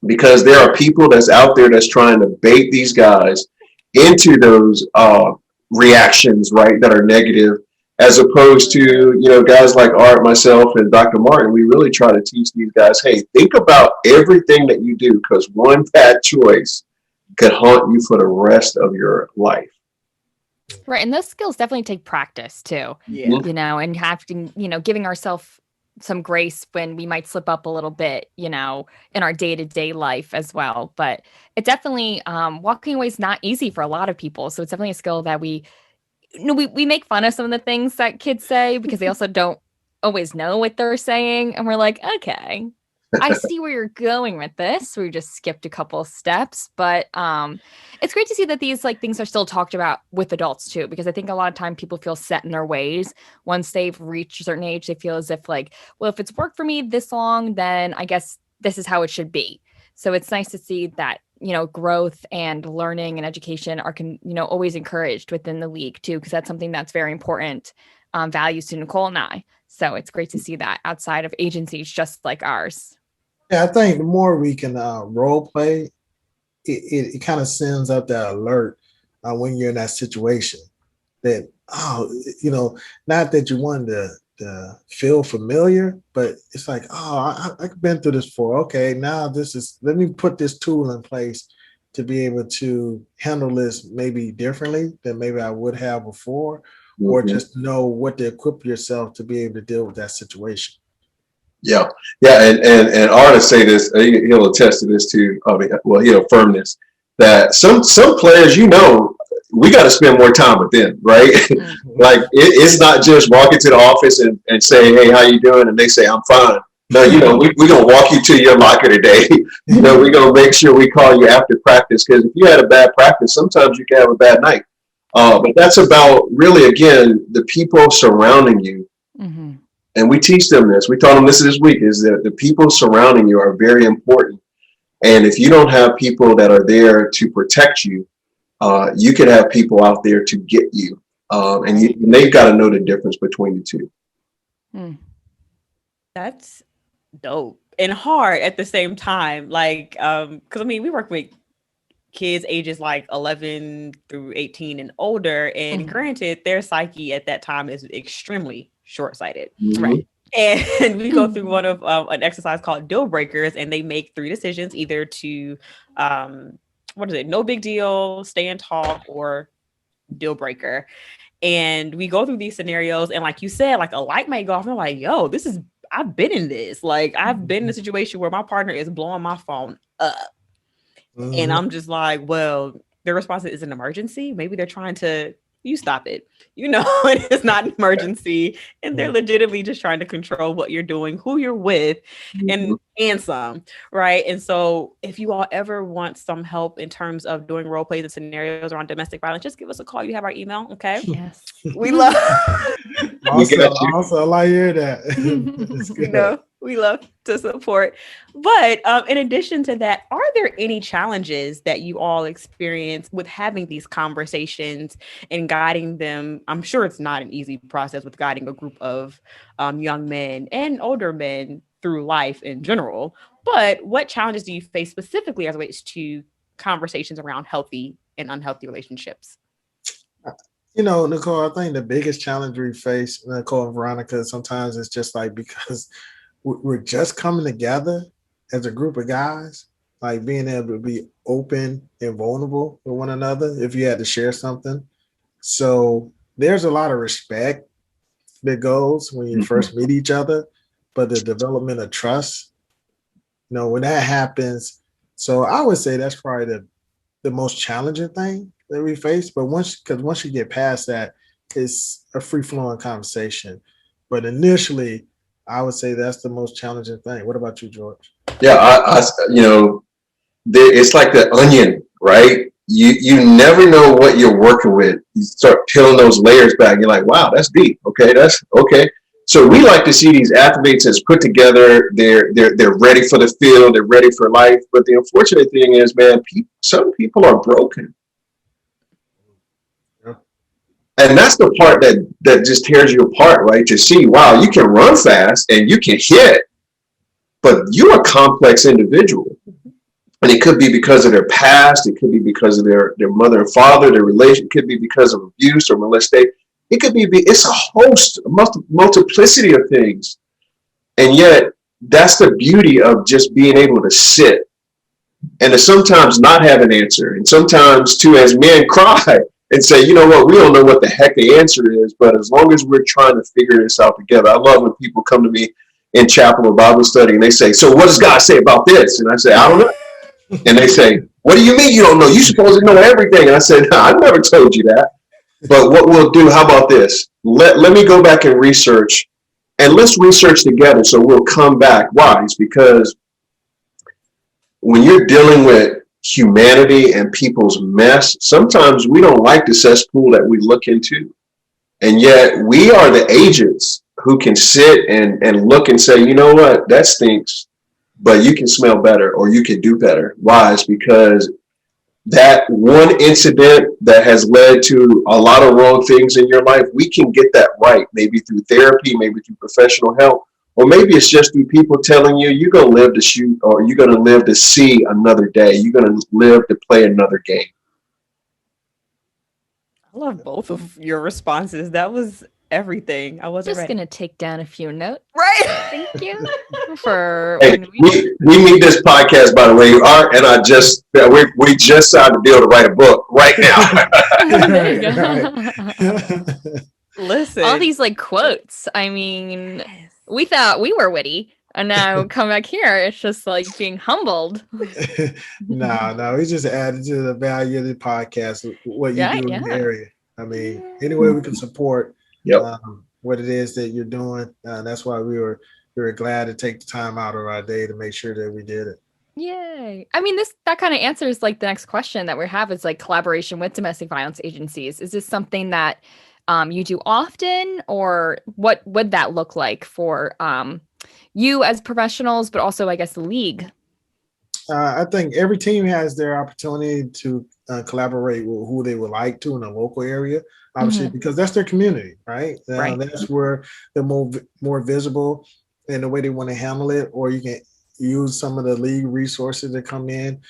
Because there are people that's out there that's trying to bait these guys into those reactions, right, that are negative, as opposed to, guys like Art, myself, and Dr. Martin. We really try to teach these guys, hey, think about everything that you do, because one bad choice could haunt you for the rest of your life. Right. And those skills definitely take practice too. Yeah. You know, and having, giving ourselves some grace when we might slip up a little bit, in our day-to-day life as well. But it definitely, walking away is not easy for a lot of people. So it's definitely a skill that we make fun of some of the things that kids say because they also don't always know what they're saying. And we're like, okay, I see where you're going with this. We just skipped a couple of steps, but it's great to see that these things are still talked about with adults too, because I think a lot of time people feel set in their ways. Once they've reached a certain age, they feel as if well, if it's worked for me this long, then I guess this is how it should be. So it's nice to see that, growth and learning and education are, always encouraged within the league too, because that's something that's very important values to Nicole and I. So it's great to see that outside of agencies just like ours. Yeah, I think the more we can role play, it kind of sends up that alert when you're in that situation that, not that you want to feel familiar, but it's like, I've been through this before. Okay, now let me put this tool in place to be able to handle this maybe differently than maybe I would have before, or just know what to equip yourself to be able to deal with that situation. Yeah, and Arthur say this. He'll attest to this too. He'll affirm this that some players, we got to spend more time with them, right? Like it's not just walk into the office and say, "Hey, how you doing?" and they say, "I'm fine." No, we're gonna walk you to your locker today. We're gonna make sure we call you after practice because if you had a bad practice, sometimes you can have a bad night. But that's about really again the people surrounding you. Mm-hmm. And we teach them this. We taught them this week is that the people surrounding you are very important. And if you don't have people that are there to protect you, you could have people out there to get you. And they've got to know the difference between the two. That's dope and hard at the same time. Because we work with kids ages 11 through 18 and older. And granted, their psyche at that time is extremely short-sighted, right? And we go through one of an exercise called deal breakers, and they make 3 decisions either to no big deal, stay and talk, or deal breaker. And we go through these scenarios, and like you said, a light might go off, and I'm like, yo, I've been in this. I've been in a situation where my partner is blowing my phone up. And I'm just like, well, their response is an emergency. Maybe they're trying to, you stop it, and it's not an emergency. And they're legitimately just trying to control what you're doing, who you're with, and some, right? And so if you all ever want some help in terms of doing role plays and scenarios around domestic violence, just give us a call. You have our email, okay? Yes. We love also, I like to hear that. We love to support. But in addition to that, are there any challenges that you all experience with having these conversations and guiding them? I'm sure it's not an easy process with guiding a group of young men and older men through life in general. But what challenges do you face specifically as it relates to conversations around healthy and unhealthy relationships? Nicole, I think the biggest challenge we face, Nicole and Veronica, sometimes it's just because we're just coming together as a group of guys, being able to be open and vulnerable with one another if you had to share something. So there's a lot of respect that goes when you first meet each other, but the development of trust, when that happens. So I would say that's probably the most challenging thing that we face. But once you get past that, it's a free-flowing conversation. But initially, I would say that's the most challenging thing. What about you, George? Yeah, it's like the onion, right? You never know what you're working with. You start peeling those layers back. You're like, wow, that's deep. Okay, that's okay. So we like to see these athletes as put together. They're ready for the field. They're ready for life. But the unfortunate thing is, man, some people are broken. And that's the part that just tears you apart, right? To see, wow, you can run fast and you can hit, but you're a complex individual. And it could be because of their past. It could be because of their mother and father, their relation. It could be because of abuse or molestation. It could be, it's a host, a multiplicity of things. And yet, that's the beauty of just being able to sit and to sometimes not have an answer. And sometimes, too, as men cry, and say, you know what, we don't know what the heck the answer is, but as long as we're trying to figure this out together. I love when people come to me in chapel or Bible study and they say, so what does God say about this? And I say, I don't know. And they say, what do you mean you don't know? You're supposed to know everything. And I said, no, I never told you that. But what we'll do, how about this? Let me go back and research, and let's research together so we'll come back. Why? It's because when you're dealing with humanity and people's mess, sometimes we don't like the cesspool that we look into. And yet we are the agents who can sit and look and say, you know what, that stinks, but you can smell better or you can do better. Why? It's because that one incident that has led to a lot of wrong things in your life, we can get that right, maybe through therapy, maybe through professional help, or maybe it's just through people telling you you're going to live to shoot, or you're going to live to see another day. You're going to live to play another game. I love both of your responses. That was everything. I wasn't just going to take down a few notes. Right. Thank you for hey, we need this podcast, by the way. Art and I just we just signed a deal to write a book right now. There you go. Listen, all these like quotes. I mean, we thought we were witty, and now come back here, it's just like being humbled. No, we just added to the value of the podcast. What you do in the area. I mean, any way we can support. Yep. What it is that you're doing. That's why we were glad to take the time out of our day to make sure that we did it. Yay. I mean, that kind of answers like the next question that we have is like collaboration with domestic violence agencies. Is this something that you do often, or what would that look like for you as professionals, but also I guess the league? I think every team has their opportunity to collaborate with who they would like to in a local area, obviously, because that's their community, right? That's where they're more visible in the way they want to handle it, or you can use some of the league resources that come in.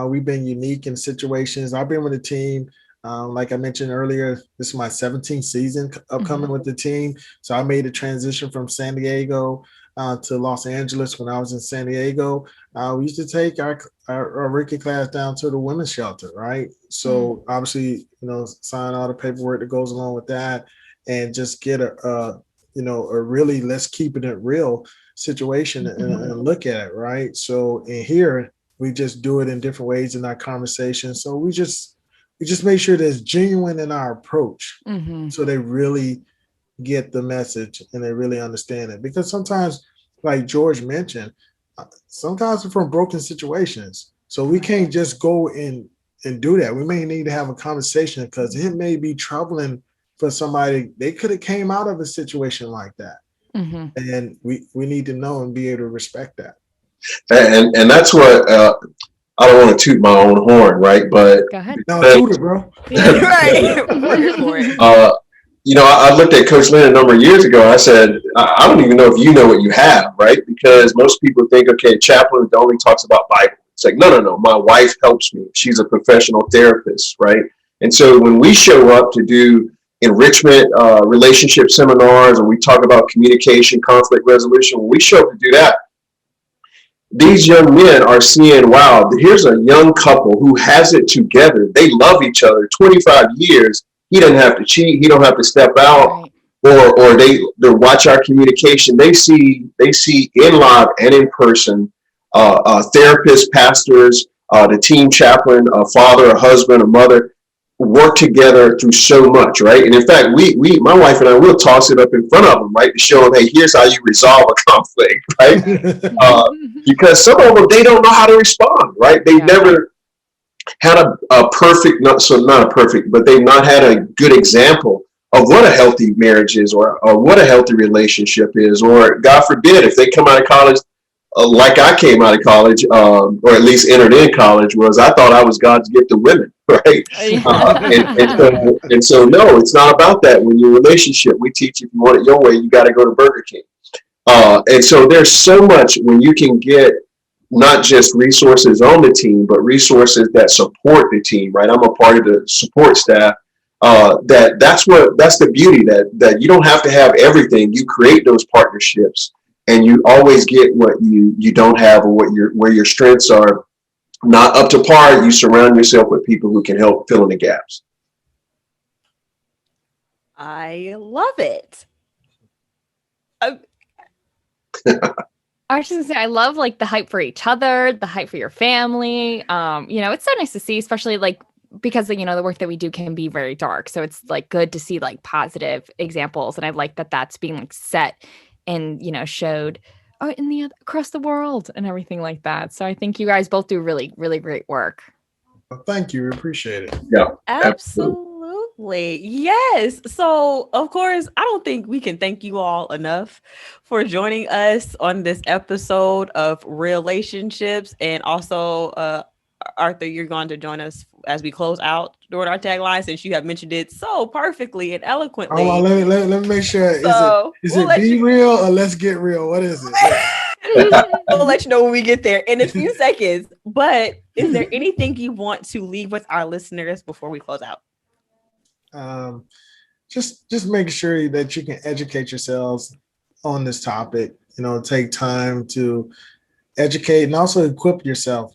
We've been unique in situations. I've been with a team, like I mentioned earlier, this is my 17th season upcoming with the team. So I made a transition from San Diego to Los Angeles. When I was in San Diego, we used to take our rookie class down to the women's shelter, right? So obviously, sign all the paperwork that goes along with that, and just get a really let's keep it real situation and look at it, right? So in here, we just do it in different ways in our conversation. So we just make sure that it's genuine in our approach, so they really get the message and they really understand it. Because sometimes, like George mentioned, sometimes we're from broken situations. So we can't just go and do that. We may need to have a conversation, because it may be troubling for somebody. They could have came out of a situation like that. And we need to know and be able to respect that. And that's what I don't want to toot my own horn, right? But go ahead. No, toot it, bro. Right. I looked at Coach Lynn a number of years ago. And I said, I don't even know if you know what you have, right? Because most people think, okay, Chaplain only talks about Bible. It's like, no. My wife helps me. She's a professional therapist, right? And so when we show up to do enrichment relationship seminars, and we talk about communication, conflict resolution, when we show up to do that, these young men are seeing, wow, here's a young couple who has it together. They love each other 25 years. He doesn't have to cheat. He don't have to step out, or they watch our communication. They see in live and in person, therapists, pastors, the team chaplain, a father, a husband, a mother, work together through so much, right? And in fact, my wife and I will toss it up in front of them, right, to show them, hey, here's how you resolve a conflict, right? Because some of them, they don't know how to respond, right? They've never had a perfect, not a perfect, but they've not had a good example of what a healthy marriage is, or what a healthy relationship is, or God forbid, if they come out of college like I came out of college, or at least entered in college, was I thought I was God's gift to women, right? And so, no, it's not about that. When your relationship, we teach if you want it your way, you got to go to Burger King. And so there's so much when you can get not just resources on the team, but resources that support the team, right? I'm a part of the support staff. That's the beauty, that you don't have to have everything. You create those partnerships, and you always get what you don't have, or where your strengths are not up to par. You surround yourself with people who can help fill in the gaps. I love it. I was just gonna say, I love like the hype for each other, the hype for your family. It's so nice to see, especially like because the work that we do can be very dark. So it's like good to see like positive examples. And I like that that's being like set and, showed in the across the world and everything like that. So I think you guys both do really, really great work. Well, thank you. We appreciate it. Yeah, Absolutely. Yes. So, of course, I don't think we can thank you all enough for joining us on this episode of Relationships. And also, Arthur, you're going to join us as we close out during our tagline, since you have mentioned it so perfectly and eloquently. Oh, let me make sure. So, is it be real or let's get real? What is it? We'll let you know when we get there in a few seconds. But is there anything you want to leave with our listeners before we close out? Just make sure that you can educate yourselves on this topic. Take time to educate and also equip yourself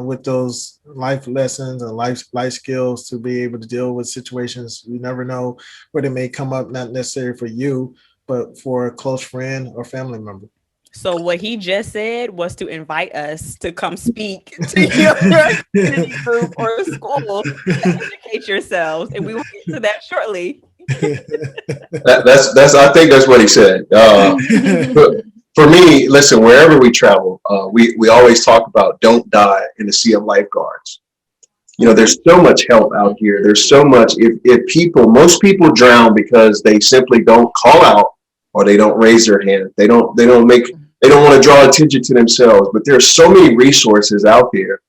with those life lessons and life skills to be able to deal with situations. You never know where they may come up, not necessarily for you, but for a close friend or family member. So what he just said was to invite us to come speak to your community group or school to educate yourselves, and we will get to that shortly. That's. I think that's what he said. For me, listen, wherever we travel, we always talk about don't die in a sea of lifeguards. There's so much help out here. There's so much. Most people drown because they simply don't call out or they don't raise their hand. They don't want to draw attention to themselves. But there's so many resources out there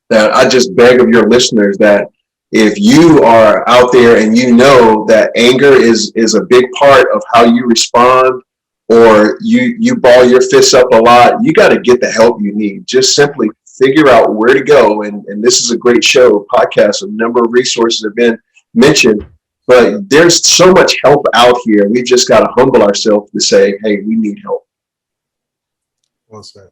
that I just beg of your listeners that if you are out there and you know that anger is a big part of how you respond, or you ball your fists up a lot, you got to get the help you need. Just simply figure out where to go. And this is a great show, podcast. A number of resources have been mentioned, but there's so much help out here. We just got to humble ourselves to say, hey, we need help. Well said.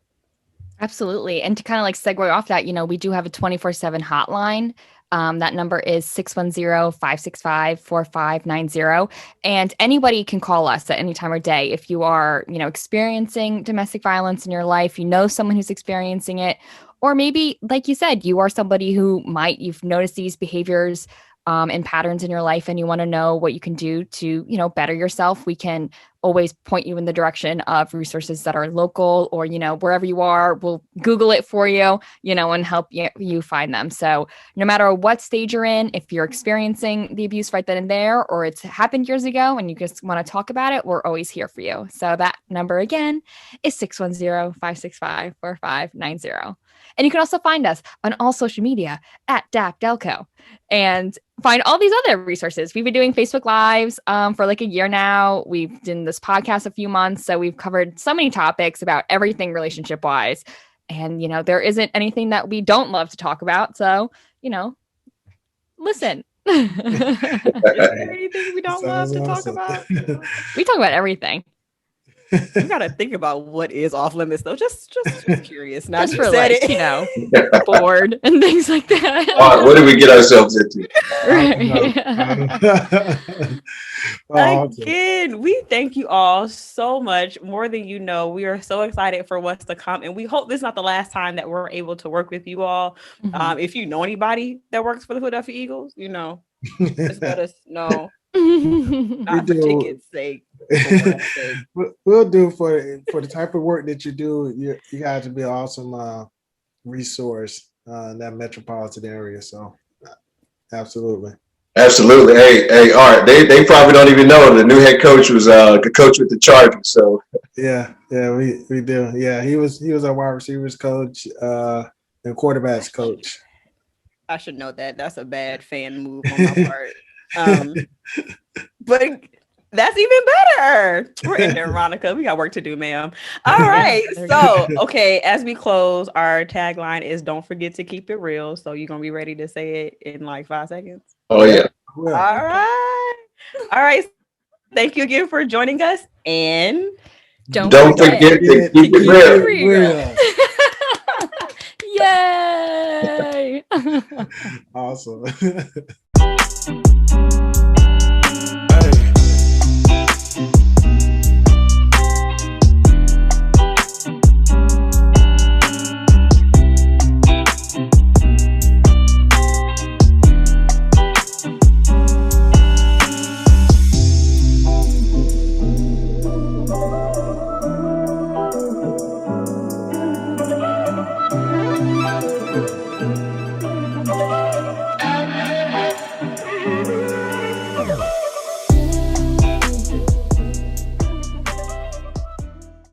Absolutely. And to kind of like segue off that, we do have a 24/7 hotline. That number is 610-565-4590. And anybody can call us at any time of day. If you are, experiencing domestic violence in your life, someone who's experiencing it, or maybe, like you said, you are somebody who you've noticed these behaviors and patterns in your life, and you want to know what you can do to, better yourself. We can always point you in the direction of resources that are local, or, wherever you are, we'll Google it for you, and help you find them. So no matter what stage you're in, if you're experiencing the abuse right then and there, or it's happened years ago and you just want to talk about it, we're always here for you. So that number again is 610-565-4590. And you can also find us on all social media at DAP Delco, and find all these other resources. We've been doing Facebook Lives for like a year now. We've done this podcast a few months. So we've covered so many topics about everything relationship wise. And, there isn't anything that we don't love to talk about. So, listen. Is there anything we don't love to talk about? We talk about everything. You gotta think about what is off limits, though. Just curious. Not just for like, bored and things like that. What did we get ourselves into? Again, we thank you all so much, more than you know. We are so excited for what's to come, and we hope this is not the last time that we're able to work with you all. Mm-hmm. If you know anybody that works for the Philadelphia Eagles, just let us know. Not for tickets' sake. We'll do for the type of work that you do. You guys to be an awesome resource in that metropolitan area. So, absolutely. Hey, Art. They probably don't even know the new head coach was the coach with the Chargers. So yeah, we do. Yeah, he was our wide receivers coach and quarterbacks coach. I should know that. That's a bad fan move on my part. But that's even better. We're in there, Veronica. We got work to do, ma'am. All right. So, okay, as we close, our tagline is don't forget to keep it real. So you're going to be ready to say it in like 5 seconds? Oh, yeah. All right. Thank you again for joining us. And don't forget to keep it real. Yay. Awesome.